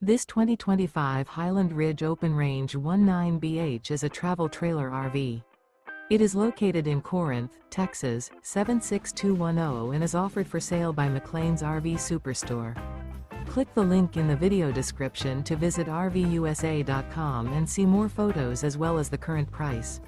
This 2025 Highland Ridge Open Range 19BH is a travel trailer RV. It is located in Corinth, Texas, 76210 and is offered for sale by McClain's RV Superstore. Click the link in the video description to visit RVUSA.com and see more photos as well as the current price.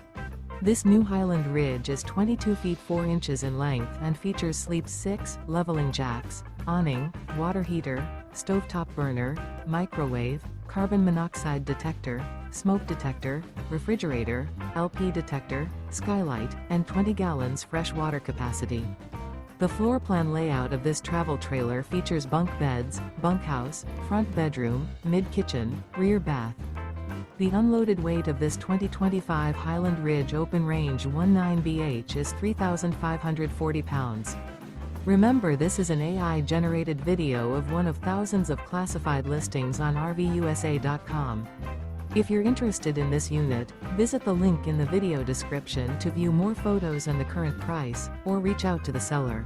This new Highland Ridge is 22 feet 4 inches in length and features sleep 6, leveling jacks, awning, water heater, stovetop burner, microwave, carbon monoxide detector, smoke detector, refrigerator, LP detector, skylight, and 20 gallons fresh water capacity. The floor plan layout of this travel trailer features bunk beds, bunkhouse, front bedroom, mid-kitchen, rear bath. The unloaded weight of this 2025 Highland Ridge Open Range 19BH is 3,540 pounds. Remember, this is an AI-generated video of one of thousands of classified listings on RVUSA.com. If you're interested in this unit, visit the link in the video description to view more photos and the current price, or reach out to the seller.